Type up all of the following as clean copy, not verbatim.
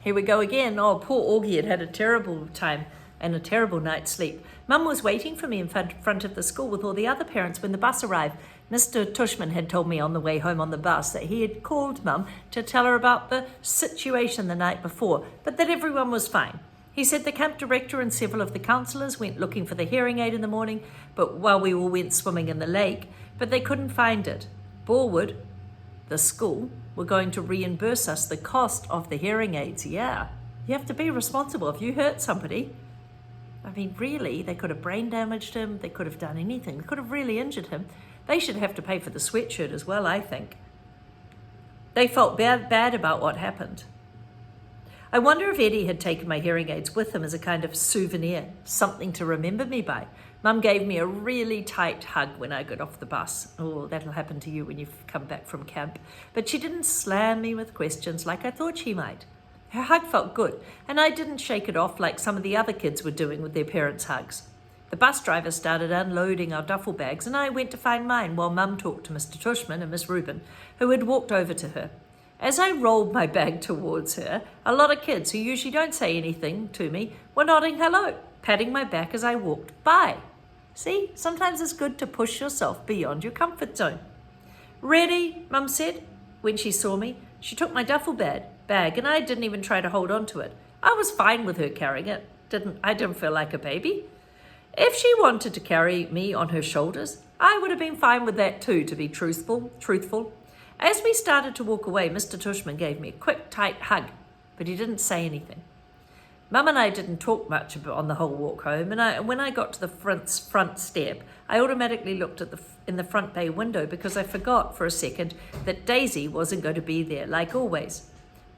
Here we go again. Oh, poor Augie had a terrible time and a terrible night's sleep. Mum was waiting for me in front of the school with all the other parents when the bus arrived. Mr. Tushman had told me on the way home on the bus that he had called Mum to tell her about the situation the night before, but that everyone was fine. He said the camp director and several of the counsellors went looking for the hearing aid in the morning, but while we all went swimming in the lake, but they couldn't find it. Borwood, the school, were going to reimburse us the cost of the hearing aids. Yeah, you have to be responsible if you hurt somebody. I mean, really, they could have brain damaged him. They could have done anything. They could have really injured him. They should have to pay for the sweatshirt as well, I think. They felt bad about what happened. I wonder if Eddie had taken my hearing aids with him as a kind of souvenir, something to remember me by. Mum gave me a really tight hug when I got off the bus. Oh, that'll happen to you when you've come back from camp. But she didn't slam me with questions like I thought she might. Her hug felt good, and I didn't shake it off like some of the other kids were doing with their parents' hugs. The bus driver started unloading our duffel bags, and I went to find mine while Mum talked to Mr. Tushman and Miss Rubin, who had walked over to her. As I rolled my bag towards her, a lot of kids who usually don't say anything to me were nodding hello, patting my back as I walked by. See, sometimes it's good to push yourself beyond your comfort zone. Ready, Mum said. When she saw me, she took my duffel bag, and I didn't even try to hold on to it. I was fine with her carrying it. I didn't feel like a baby. If she wanted to carry me on her shoulders, I would have been fine with that too, to be truthful. As we started to walk away, Mr. Tushman gave me a quick, tight hug, but he didn't say anything. Mum and I didn't talk much on the whole walk home, and when I got to the front step, I automatically looked in the front bay window because I forgot for a second that Daisy wasn't going to be there, like always,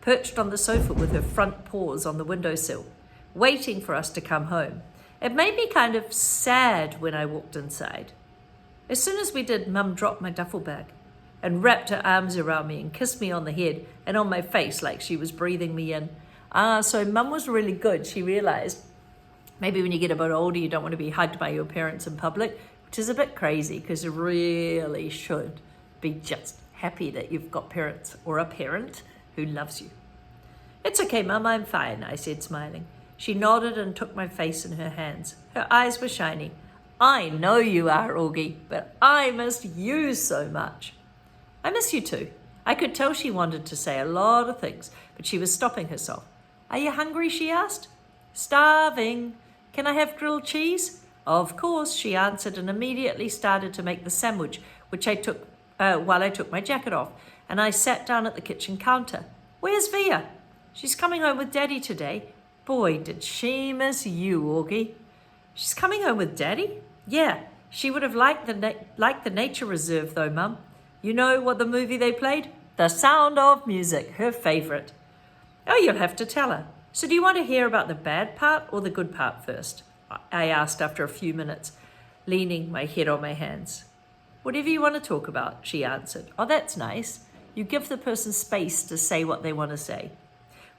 perched on the sofa with her front paws on the windowsill, waiting for us to come home. It made me kind of sad when I walked inside. As soon as we did, Mum dropped my duffel bag and wrapped her arms around me and kissed me on the head and on my face like she was breathing me in. So Mum was really good. She realized maybe when you get a bit older, you don't want to be hugged by your parents in public, which is a bit crazy because you really should be just happy that you've got parents or a parent who loves you. It's okay, Mum, I'm fine, I said, smiling. She nodded and took my face in her hands. Her eyes were shiny. I know you are, Augie, but I miss you so much. I miss you too. I could tell she wanted to say a lot of things, but she was stopping herself. Are you hungry, she asked. Starving. Can I have grilled cheese? Of course, she answered and immediately started to make the sandwich, which I took while I took my jacket off, and I sat down at the kitchen counter. Where's Via? She's coming home with Daddy today. Boy, did she miss you, Augie. She's coming home with Daddy? Yeah, she would have liked the nature reserve though, Mum. You know what the movie they played? The Sound of Music, her favourite. Oh, you'll have to tell her. So do you want to hear about the bad part or the good part first? I asked after a few minutes, leaning my head on my hands. Whatever you want to talk about, she answered. Oh, that's nice. You give the person space to say what they want to say.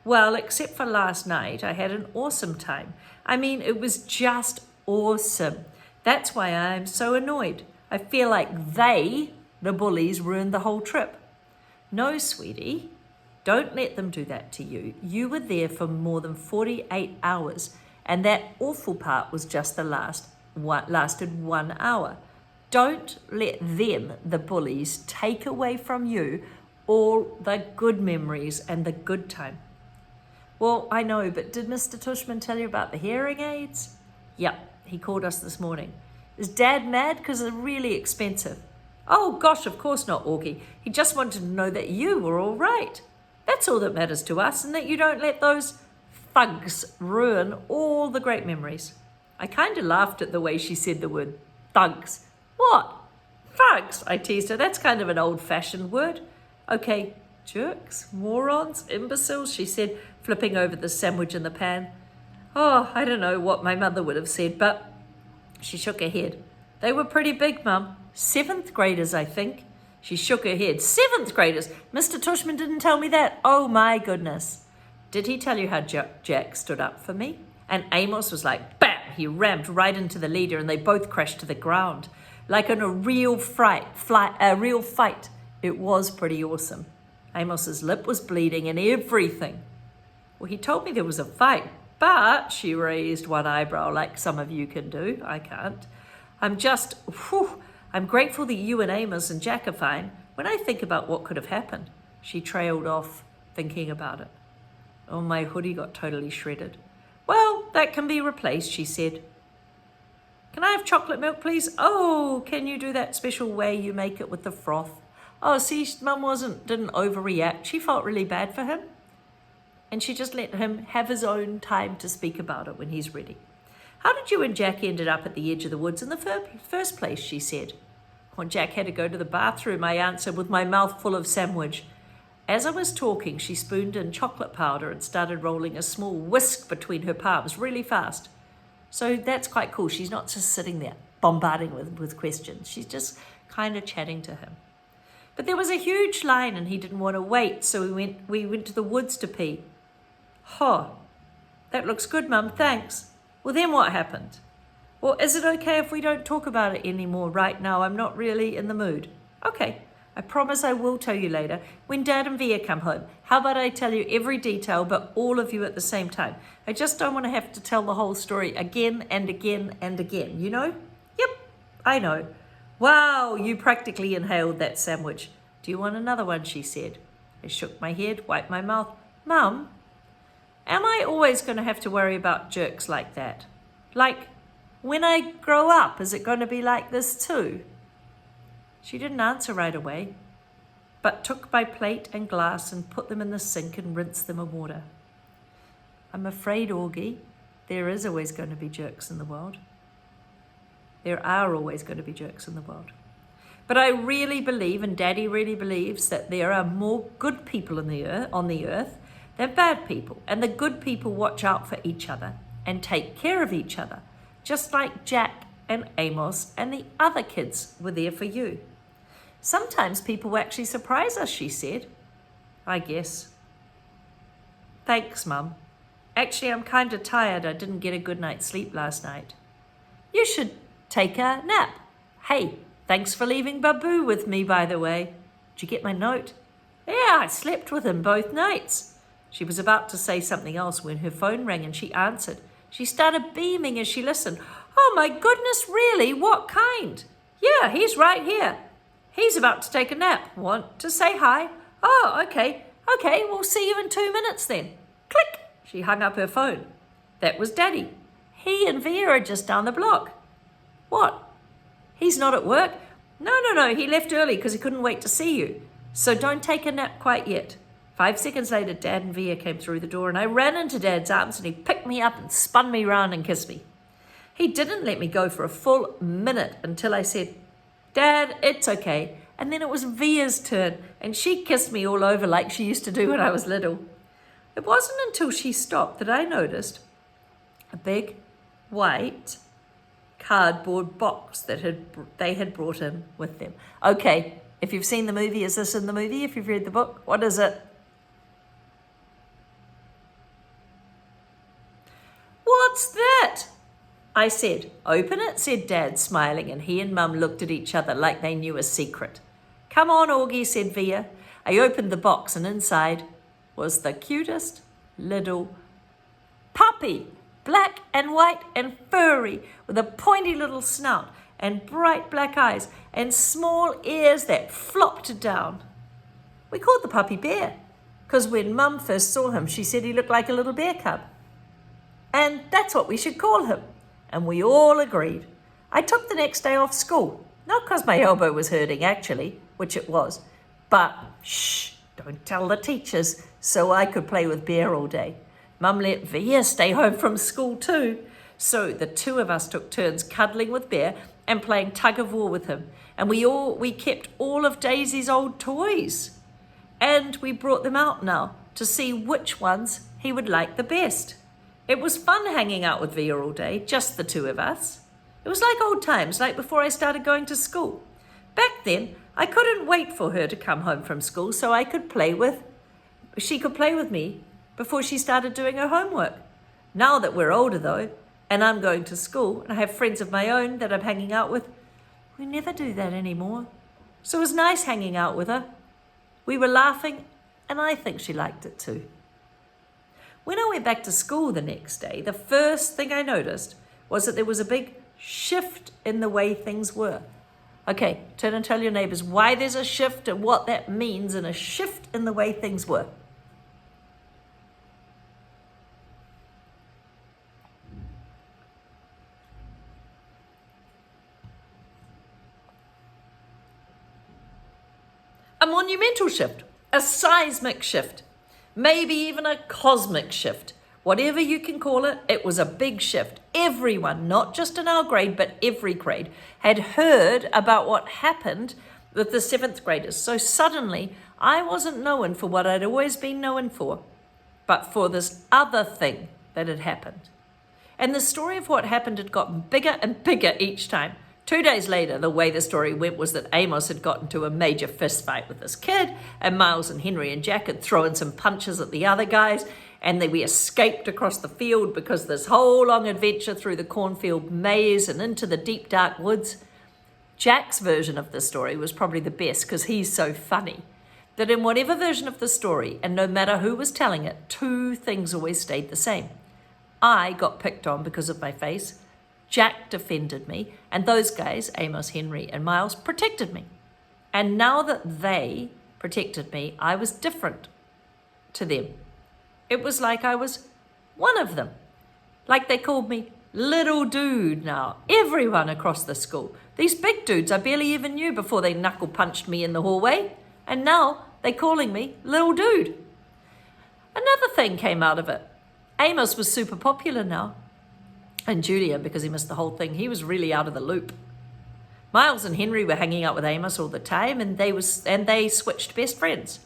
Well, except for last night, I had an awesome time. I mean, it was just awesome. That's why I'm so annoyed. I feel like they, the bullies, ruined the whole trip. No, sweetie, don't let them do that to you. You were there for more than 48 hours, and that awful part was just lasted 1 hour. Don't let them, the bullies, take away from you all the good memories and the good time. Well, I know, but did Mr. Tushman tell you about the hearing aids? Yep, he called us this morning. Is Dad mad because they're really expensive? Oh, gosh, of course not, Augie. He just wanted to know that you were all right. That's all that matters to us, and that you don't let those thugs ruin all the great memories. I kind of laughed at the way she said the word thugs. What? Thugs, I teased her. That's kind of an old-fashioned word. Okay, jerks, morons, imbeciles, she said, flipping over the sandwich in the pan. Oh, I don't know what my mother would have said, but she shook her head. They were pretty big, Mum. 7th graders, I think. She shook her head. 7th graders? Mr. Tushman didn't tell me that. Oh, my goodness. Did he tell you how Jack stood up for me? And Amos was like, bam! He rammed right into the leader and they both crashed to the ground. Like in a real fight. It was pretty awesome. Amos's lip was bleeding and everything. Well, he told me there was a fight, but she raised one eyebrow like some of you can do. I can't. I'm grateful that you and Amos and Jack are fine. When I think about what could have happened, she trailed off, thinking about it. Oh, my hoodie got totally shredded. Well, that can be replaced, she said. Can I have chocolate milk, please? Oh, can you do that special way you make it with the froth? Oh, see, Mum didn't overreact. She felt really bad for him. And she just let him have his own time to speak about it when he's ready. How did you and Jack ended up at the edge of the woods in the first place, she said. When Jack had to go to the bathroom, I answered with my mouth full of sandwich. As I was talking, she spooned in chocolate powder and started rolling a small whisk between her palms really fast. So that's quite cool. She's not just sitting there bombarding with questions. She's just kind of chatting to him. But there was a huge line and he didn't want to wait, so we went to the woods to pee. Oh, that looks good, Mum, thanks. Well, then what happened? Well, is it okay if we don't talk about it anymore right now? I'm not really in the mood. Okay, I promise I will tell you later when Dad and Via come home. How about I tell you every detail, but all of you at the same time? I just don't want to have to tell the whole story again and again and again, you know? Yep, I know. Wow, you practically inhaled that sandwich. Do you want another one, she said. I shook my head, wiped my mouth. Mum, am I always going to have to worry about jerks like that? Like, when I grow up, is it going to be like this too? She didn't answer right away, but took my plate and glass and put them in the sink and rinsed them in water. I'm afraid, Augie, there is always going to be jerks in the world. There are always going to be jerks in the world. But I really believe, and Daddy really believes, that there are more good people on the earth than bad people. And the good people watch out for each other and take care of each other, just like Jack and Amos and the other kids were there for you. Sometimes people actually surprise us, she said. I guess. Thanks, Mum. Actually, I'm kind of tired. I didn't get a good night's sleep last night. You should take a nap. Hey, thanks for leaving Babu with me, by the way. Did you get my note? Yeah, I slept with him both nights. She was about to say something else when her phone rang and she answered. She started beaming as she listened. Oh my goodness, really? What kind? Yeah, he's right here. He's about to take a nap. Want to say hi? Oh, okay. Okay, we'll see you in 2 minutes then. Click. She hung up her phone. That was Daddy. He and Via are just down the block. What? He's not at work? No. He left early because he couldn't wait to see you. So don't take a nap quite yet. 5 seconds later, Dad and Via came through the door and I ran into Dad's arms and he picked me up and spun me round and kissed me. He didn't let me go for a full minute until I said, Dad, it's okay. And then it was Via's turn and she kissed me all over like she used to do when I was little. It wasn't until she stopped that I noticed a big white cardboard box that they had brought in with them. Okay, if you've seen the movie, is this in the movie? If you've read the book, what is it? What's that? I said. Open it, said Dad, smiling, and he and Mum looked at each other like they knew a secret. Come on, Augie, said Via. I opened the box and inside was the cutest little puppy, black and white and furry, with a pointy little snout and bright black eyes and small ears that flopped down. We called the puppy Bear, because when Mum first saw him, she said he looked like a little bear cub. And that's what we should call him. And we all agreed. I took the next day off school, not because my elbow was hurting actually, which it was, but shh, don't tell the teachers, so I could play with Bear all day. Mum let Via stay home from school too. So the two of us took turns cuddling with Bear and playing tug of war with him. And we kept all of Daisy's old toys. And we brought them out now to see which ones he would like the best. It was fun hanging out with Via all day, just the two of us. It was like old times, like before I started going to school. Back then, I couldn't wait for her to come home from school so she could play with me before she started doing her homework. Now that we're older though, and I'm going to school, and I have friends of my own that I'm hanging out with, we never do that anymore. So it was nice hanging out with her. We were laughing, and I think she liked it too. When I went back to school the next day, the first thing I noticed was that there was a big shift in the way things were. Okay, turn and tell your neighbors why there's a shift and what that means and a shift in the way things were. A monumental shift, a seismic shift, maybe even a cosmic shift. Whatever you can call it, it was a big shift. Everyone, not just in our grade, but every grade, had heard about what happened with the 7th graders. So suddenly, I wasn't known for what I'd always been known for, but for this other thing that had happened. And the story of what happened had gotten bigger and bigger each time. 2 days later, the way the story went was that Amos had got into a major fist fight with this kid, and Miles and Henry and Jack had thrown some punches at the other guys, and then we escaped across the field because this whole long adventure through the cornfield maze and into the deep dark woods. Jack's version of the story was probably the best because he's so funny. That in whatever version of the story, and no matter who was telling it, 2 things always stayed the same. I got picked on because of my face. Jack defended me, and those guys, Amos, Henry, and Miles, protected me. And now that they protected me, I was different to them. It was like I was one of them. Like they called me little dude now. Everyone across the school. These big dudes I barely even knew before they knuckle punched me in the hallway. And now they're calling me little dude. Another thing came out of it. Amos was super popular now. And Julian, because he missed the whole thing, he was really out of the loop. Miles and Henry were hanging out with Amos all the time, and they switched best friends.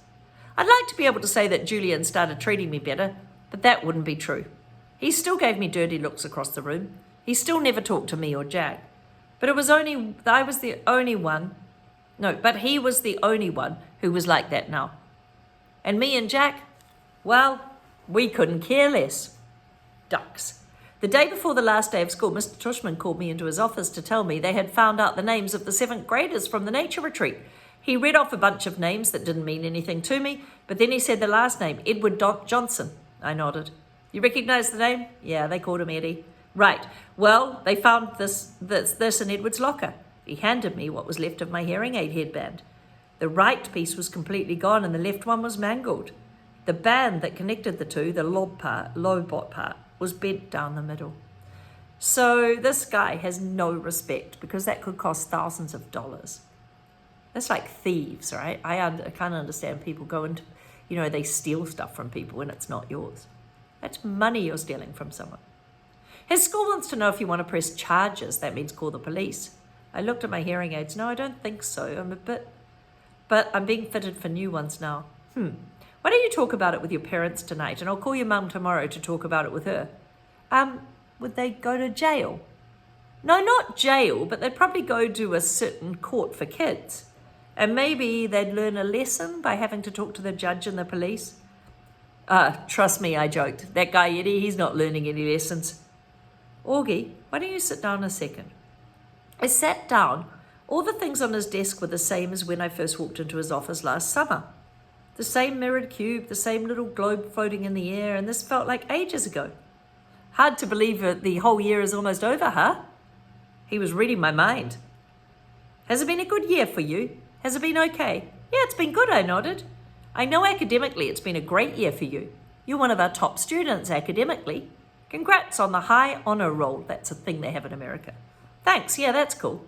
I'd like to be able to say that Julian started treating me better, but that wouldn't be true. He still gave me dirty looks across the room. He still never talked to me or Jack. But he was the only one who was like that now. And me and Jack, well, we couldn't care less. Ducks. The day before the last day of school, Mr. Tushman called me into his office to tell me they had found out the names of the 7th graders from the nature retreat. He read off a bunch of names that didn't mean anything to me, but then he said the last name, Edward Johnson. I nodded. You recognize the name? Yeah, they called him Eddie. Right. Well, they found this in Edward's locker. He handed me what was left of my hearing aid headband. The right piece was completely gone and the left one was mangled. The band that connected the two, the lobot part, was bent down the middle. So this guy has no respect because that could cost thousands of dollars. That's like thieves, right? I can't understand people go into, they steal stuff from people when it's not yours. That's money you're stealing from someone. His school wants to know if you want to press charges. That means call the police. I looked at my hearing aids. No, I don't think so. But I'm being fitted for new ones now. Why don't you talk about it with your parents tonight, and I'll call your mum tomorrow to talk about it with her. Would they go to jail? No, not jail, but they'd probably go to a certain court for kids. And maybe they'd learn a lesson by having to talk to the judge and the police. Trust me, I joked. That guy Eddie, he's not learning any lessons. Augie, why don't you sit down a second? I sat down. All the things on his desk were the same as when I first walked into his office last summer. The same mirrored cube, the same little globe floating in the air, and this felt like ages ago. Hard to believe that the whole year is almost over, huh? He was reading my mind. Has it been a good year for you? Has it been okay? Yeah, it's been good, I nodded. I know academically it's been a great year for you. You're one of our top students academically. Congrats on the high honor roll. That's a thing they have in America. Thanks, yeah, that's cool.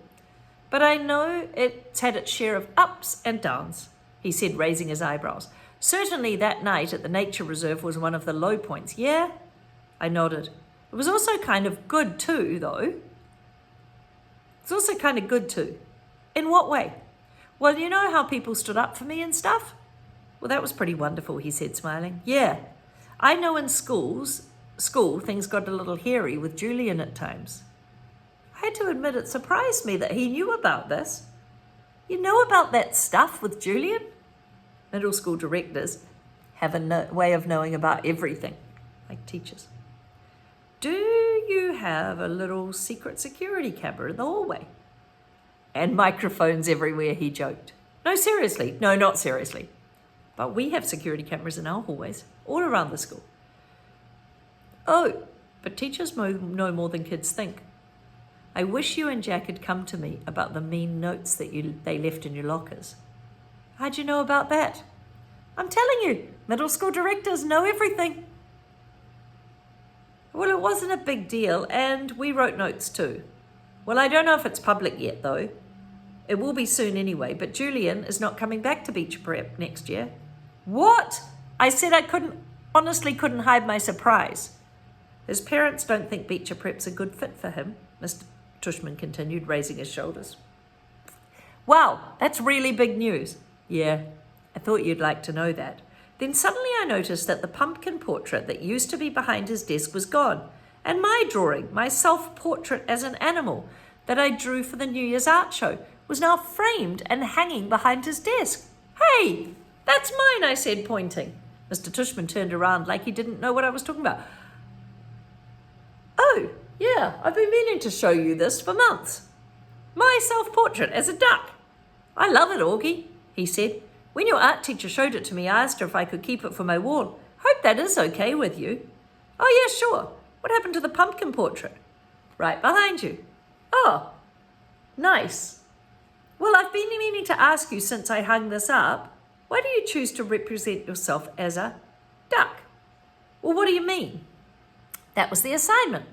But I know it's had its share of ups and downs, he said, raising his eyebrows. Certainly that night at the nature reserve was one of the low points. Yeah? I nodded. It was also kind of good too, though. It's also kind of good too. In what way? Well, you know how people stood up for me and stuff? Well, that was pretty wonderful, he said, smiling. Yeah. I know in school, things got a little hairy with Julian at times. I had to admit it surprised me that he knew about this. You know about that stuff with Julian? Middle school directors have a way of knowing about everything, like teachers. Do you have a little secret security camera in the hallway? And microphones everywhere, he joked. No, seriously. No, not seriously. But we have security cameras in our hallways, all around the school. Oh, but teachers know more than kids think. I wish you and Jack had come to me about the mean notes that they left in your lockers. How'd you know about that? I'm telling you, middle school directors know everything. Well, it wasn't a big deal, and we wrote notes too. Well, I don't know if it's public yet, though. It will be soon anyway, but Julian is not coming back to Beecher Prep next year. What? I said I honestly couldn't hide my surprise. His parents don't think Beecher Prep's a good fit for him, Mr. Tushman continued, raising his shoulders. Wow, that's really big news. Yeah, I thought you'd like to know that. Then suddenly I noticed that the pumpkin portrait that used to be behind his desk was gone, and my drawing, my self-portrait as an animal that I drew for the New Year's art show, was now framed and hanging behind his desk. Hey, that's mine, I said, pointing. Mr. Tushman turned around like he didn't know what I was talking about. Oh, yeah, I've been meaning to show you this for months. My self-portrait as a duck. I love it, Augie, he said. When your art teacher showed it to me, I asked her if I could keep it for my wall. Hope that is okay with you. Oh, yeah, sure. What happened to the pumpkin portrait? Right behind you. Oh, nice. Well, I've been meaning to ask you since I hung this up, why do you choose to represent yourself as a duck? Well, what do you mean? That was the assignment.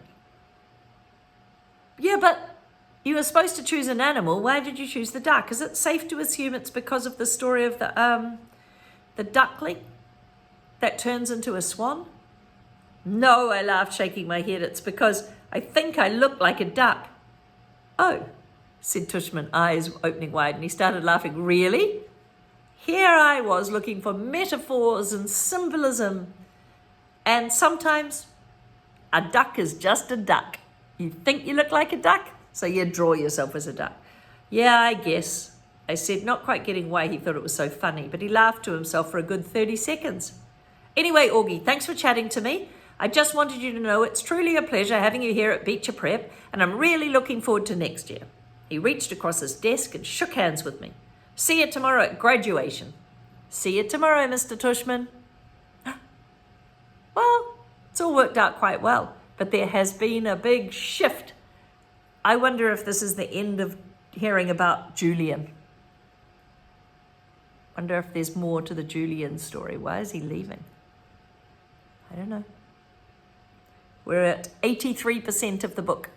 Yeah, but you were supposed to choose an animal. Why did you choose the duck? Is it safe to assume it's because of the story of the duckling that turns into a swan? No, I laughed, shaking my head. It's because I think I look like a duck. Oh, said Tushman, eyes opening wide, and he started laughing. Really? Here I was looking for metaphors and symbolism, and sometimes a duck is just a duck. You think you look like a duck, so you draw yourself as a duck. Yeah, I guess, I said, not quite getting why he thought it was so funny, but he laughed to himself for a good 30 seconds. Anyway, Augie, thanks for chatting to me. I just wanted you to know it's truly a pleasure having you here at Beecher Prep, and I'm really looking forward to next year. He reached across his desk and shook hands with me. See you tomorrow at graduation. See you tomorrow, Mr. Tushman. Well, it's all worked out quite well, but there has been a big shift. I wonder if this is the end of hearing about Julian. Wonder if there's more to the Julian story. Why is he leaving? I don't know. We're at 83% of the book.